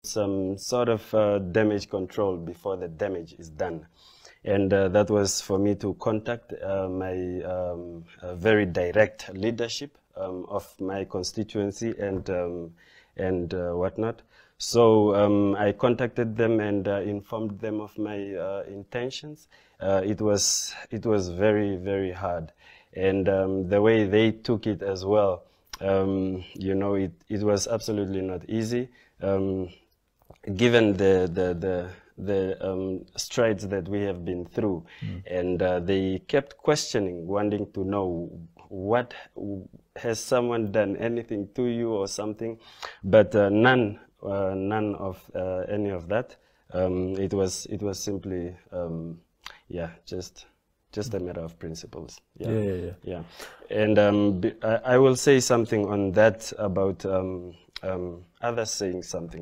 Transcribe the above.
some sort of damage control before the damage is done. And that was for me to contact my very direct leadership of my constituency and whatnot. So I contacted them and informed them of my intentions. It was very, very hard. And the way they took it as well, you know, it was absolutely not easy, given the strides that we have been through. And they kept questioning, wanting to know, what has someone done anything to you or something? But none of any of that. It was simply just a matter of principles. Yeah. And I will say something on that about others saying something.